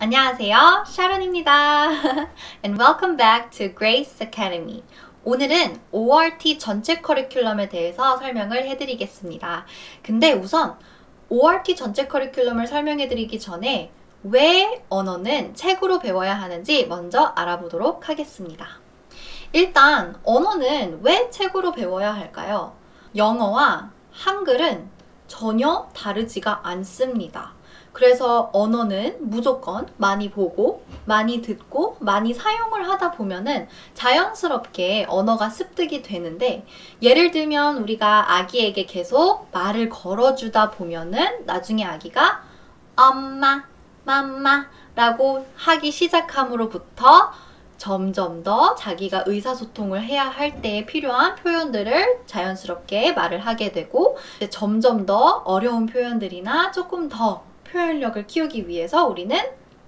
안녕하세요, 샤론입니다. And welcome back to Grace Academy. 오늘은 ORT 전체 커리큘럼에 대해서 설명을 해드리겠습니다. 근데 우선 ORT 전체 커리큘럼을 설명해드리기 전에 왜 언어는 책으로 배워야 하는지 먼저 알아보도록 하겠습니다. 일단 언어는 왜 책으로 배워야 할까요? 영어와 한글은 전혀 다르지가 않습니다. 그래서 언어는 무조건 많이 보고, 많이 듣고, 많이 사용을 하다 보면은 자연스럽게 언어가 습득이 되는데, 예를 들면 우리가 아기에게 계속 말을 걸어주다 보면은 나중에 아기가 엄마, 맘마 라고 하기 시작함으로부터 점점 더 자기가 의사소통을 해야 할 때에 필요한 표현들을 자연스럽게 말을 하게 되고, 점점 더 어려운 표현들이나 조금 더 표현력을 키우기 위해서 우리는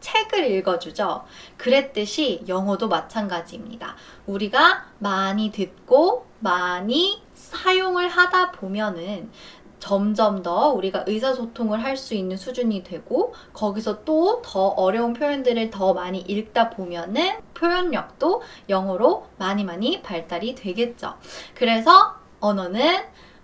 책을 읽어주죠. 그랬듯이 영어도 마찬가지입니다. 우리가 많이 듣고 많이 사용을 하다 보면은 점점 더 우리가 의사소통을 할 수 있는 수준이 되고, 거기서 또 더 어려운 표현들을 더 많이 읽다 보면은 표현력도 영어로 많이 발달이 되겠죠. 그래서 언어는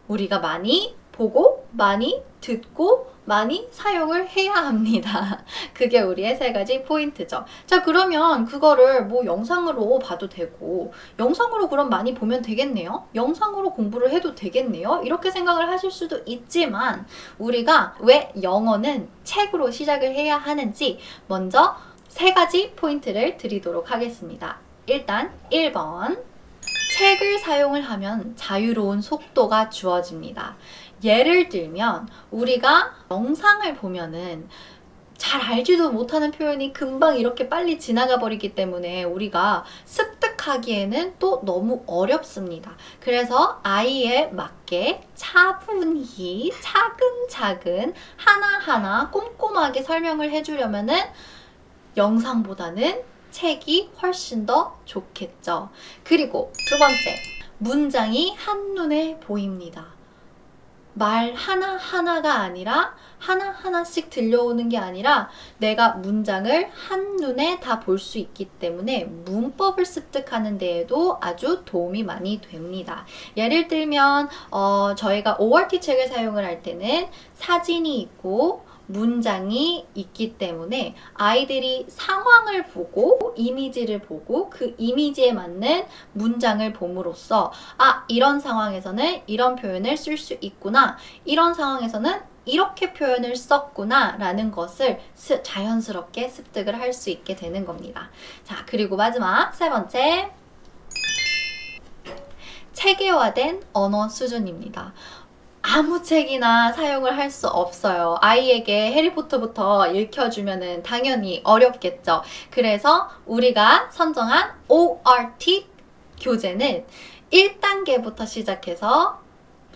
우리가 많이 보고 많이 듣고 많이 사용을 해야 합니다. 그게 우리의 세 가지 포인트죠. 자, 그러면 그거를 뭐 영상으로 봐도 되고, 영상으로 그럼 많이 보면 되겠네요? 영상으로 공부를 해도 되겠네요? 이렇게 생각을 하실 수도 있지만, 우리가 왜 영어는 책으로 시작을 해야 하는지 먼저 세 가지 포인트를 드리도록 하겠습니다. 일단 1번, 책을 사용을 하면 자유로운 속도가 주어집니다. 예를 들면 우리가 영상을 보면은 잘 알지도 못하는 표현이 금방 이렇게 빨리 지나가 버리기 때문에 우리가 습득하기에는 또 너무 어렵습니다. 그래서 아이에 맞게 차분히 차근차근 하나하나 꼼꼼하게 설명을 해주려면은 영상보다는 책이 훨씬 더 좋겠죠. 그리고 두 번째, 문장이 한눈에 보입니다. 말 하나하나가 아니라 하나하나씩 들려오는 게 아니라 내가 문장을 한눈에 다 볼 수 있기 때문에 문법을 습득하는 데에도 아주 도움이 많이 됩니다. 예를 들면 저희가 ORT 책을 사용을 할 때는 사진이 있고 문장이 있기 때문에 아이들이 상황을 보고 이미지를 보고 그 이미지에 맞는 문장을 봄으로써 이런 상황에서는 이런 표현을 쓸 수 있구나, 이런 상황에서는 이렇게 표현을 썼구나 라는 것을 자연스럽게 습득을 할 수 있게 되는 겁니다. 자, 그리고 마지막 세 번째, 체계화된 언어 수준입니다. 아무 책이나 사용을 할 수 없어요. 아이에게 해리포터부터 읽혀주면은 당연히 어렵겠죠. 그래서 우리가 선정한 ORT 교재는 1단계부터 시작해서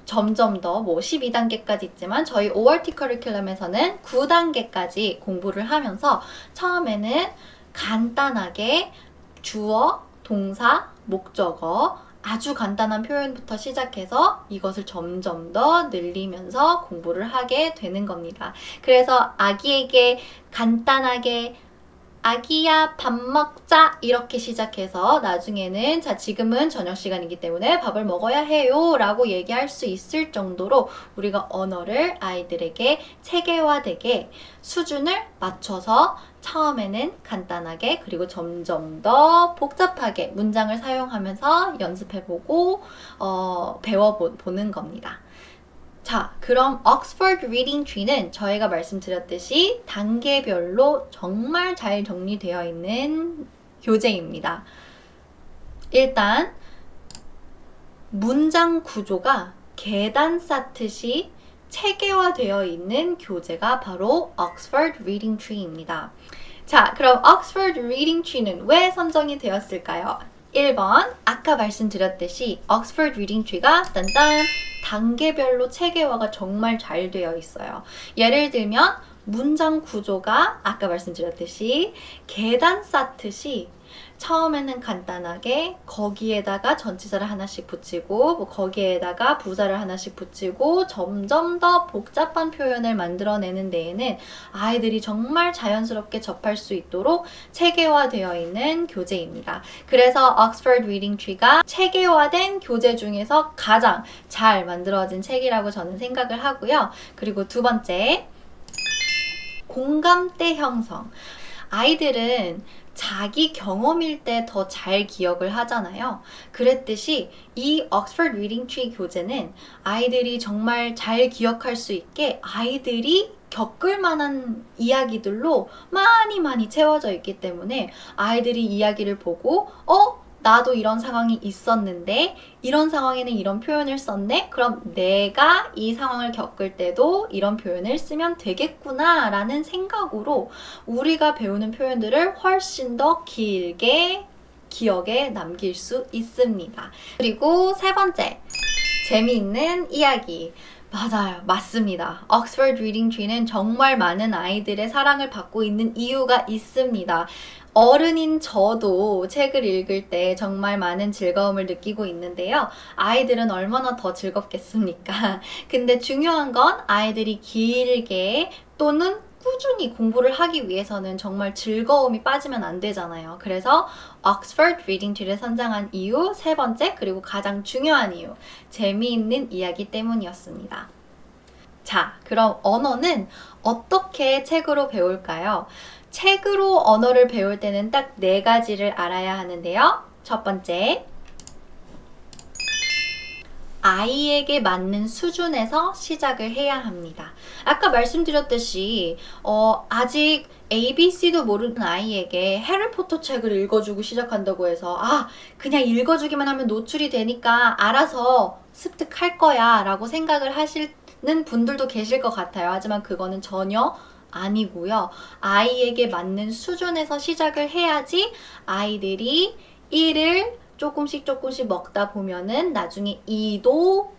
점점 더 12단계까지 있지만 저희 ORT 커리큘럼에서는 9단계까지 공부를 하면서 처음에는 간단하게 주어, 동사, 목적어, 아주 간단한 표현부터 시작해서 이것을 점점 더 늘리면서 공부를 하게 되는 겁니다. 그래서 아기에게 간단하게 아기야 밥 먹자 이렇게 시작해서 나중에는 자 지금은 저녁 시간이기 때문에 밥을 먹어야 해요 라고 얘기할 수 있을 정도로 우리가 언어를 아이들에게 체계화되게 수준을 맞춰서 처음에는 간단하게 그리고 점점 더 복잡하게 문장을 사용하면서 연습해보고 배워보는 겁니다. 자, 그럼 Oxford Reading Tree는 저희가 말씀드렸듯이 단계별로 정말 잘 정리되어 있는 교재입니다. 일단 문장 구조가 계단 쌓듯이 체계화되어 있는 교재가 바로 Oxford Reading Tree입니다. 자, 그럼 Oxford Reading Tree는 왜 선정이 되었을까요? 1번, 아까 말씀드렸듯이 Oxford Reading Tree가 단계별로 체계화가 정말 잘 되어 있어요. 예를 들면 문장 구조가 아까 말씀드렸듯이 계단 쌓듯이 처음에는 간단하게 거기에다가 전치사를 하나씩 붙이고 뭐 거기에다가 부사를 하나씩 붙이고 점점 더 복잡한 표현을 만들어내는 데에는 아이들이 정말 자연스럽게 접할 수 있도록 체계화되어 있는 교재입니다. 그래서 Oxford Reading Tree가 체계화된 교재 중에서 가장 잘 만들어진 책이라고 저는 생각을 하고요. 그리고 두 번째, 공감대 형성. 아이들은 자기 경험일 때 더 잘 기억을 하잖아요. 그랬듯이 이 Oxford Reading Tree 교재는 아이들이 정말 잘 기억할 수 있게 아이들이 겪을 만한 이야기들로 많이 채워져 있기 때문에 아이들이 이야기를 보고 나도 이런 상황이 있었는데 이런 상황에는 이런 표현을 썼네? 그럼 내가 이 상황을 겪을 때도 이런 표현을 쓰면 되겠구나 라는 생각으로 우리가 배우는 표현들을 훨씬 더 길게 기억에 남길 수 있습니다. 그리고 세 번째, 재미있는 이야기. 맞아요. 맞습니다. Oxford Reading Tree는 정말 많은 아이들의 사랑을 받고 있는 이유가 있습니다. 어른인 저도 책을 읽을 때 정말 많은 즐거움을 느끼고 있는데요. 아이들은 얼마나 더 즐겁겠습니까? 근데 중요한 건 아이들이 길게 또는 꾸준히 공부를 하기 위해서는 정말 즐거움이 빠지면 안 되잖아요. 그래서 Oxford Reading Tree를 선정한 이유 세 번째, 그리고 가장 중요한 이유, 재미있는 이야기 때문이었습니다. 자, 그럼 언어는 어떻게 책으로 배울까요? 책으로 언어를 배울 때는 딱 네 가지를 알아야 하는데요. 첫 번째, 아이에게 맞는 수준에서 시작을 해야 합니다. 아까 말씀드렸듯이 아직 ABC도 모르는 아이에게 해리포터 책을 읽어주고 시작한다고 해서 그냥 읽어주기만 하면 노출이 되니까 알아서 습득할 거야 라고 생각을 하시는 분들도 계실 것 같아요. 하지만 그거는 전혀 아니고요. 아이에게 맞는 수준에서 시작을 해야지 아이들이 1을 조금씩 먹다 보면은 나중에 2도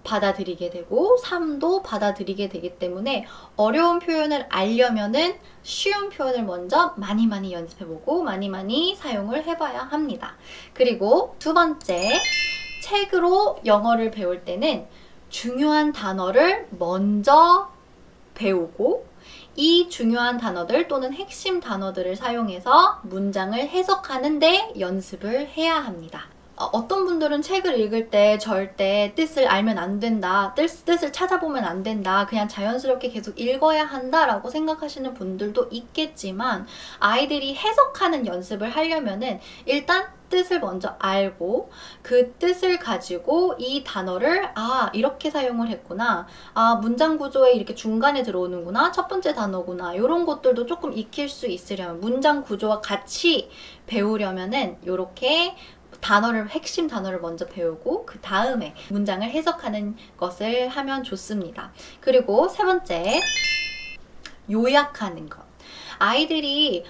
받아들이게 되고 3도 받아들이게 되기 때문에 어려운 표현을 알려면은 쉬운 표현을 먼저 많이 연습해보고 많이 사용을 해봐야 합니다. 그리고 두 번째, 책으로 영어를 배울 때는 중요한 단어를 먼저 배우고 이 중요한 단어들 또는 핵심 단어들을 사용해서 문장을 해석하는데 연습을 해야 합니다. 어떤 분들은 책을 읽을 때 절대 뜻을 알면 안 된다, 뜻을 찾아보면 안 된다, 그냥 자연스럽게 계속 읽어야 한다 라고 생각하시는 분들도 있겠지만 아이들이 해석하는 연습을 하려면은 일단 뜻을 먼저 알고 그 뜻을 가지고 이 단어를 이렇게 사용을 했구나, 문장 구조에 이렇게 중간에 들어오는구나, 첫 번째 단어구나, 이런 것들도 조금 익힐 수 있으려면 문장 구조와 같이 배우려면은 이렇게 핵심 단어를 먼저 배우고 그 다음에 문장을 해석하는 것을 하면 좋습니다. 그리고 세 번째, 요약하는 것. 아이들이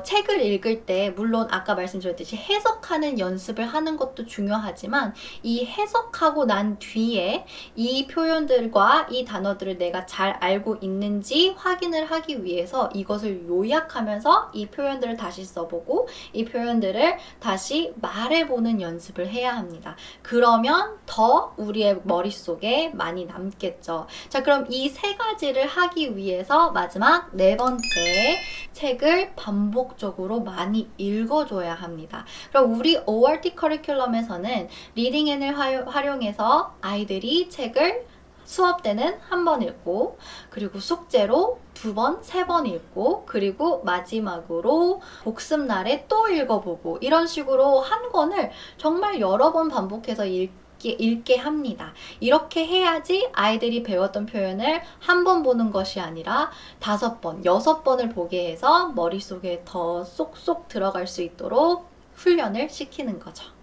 책을 읽을 때 물론 아까 말씀드렸듯이 해석하는 연습을 하는 것도 중요하지만 이 해석하고 난 뒤에 이 표현들과 이 단어들을 내가 잘 알고 있는지 확인을 하기 위해서 이것을 요약하면서 이 표현들을 다시 써보고 이 표현들을 다시 말해보는 연습을 해야 합니다. 그러면 더 우리의 머릿속에 많이 남겠죠. 자, 그럼 이 세 가지를 하기 위해서 마지막 네 번째, 책을 반복적으로 많이 읽어줘야 합니다. 그럼 우리 ORT 커리큘럼에서는 리딩 앤을 활용해서 아이들이 책을 수업 때는 한 번 읽고 그리고 숙제로 2번, 3번 읽고 그리고 마지막으로 복습날에 또 읽어보고 이런 식으로 한 권을 정말 여러 번 반복해서 읽게 합니다. 이렇게 해야지 아이들이 배웠던 표현을 한 번 보는 것이 아니라 5번, 6번을 보게 해서 머릿속에 더 쏙쏙 들어갈 수 있도록 훈련을 시키는 거죠.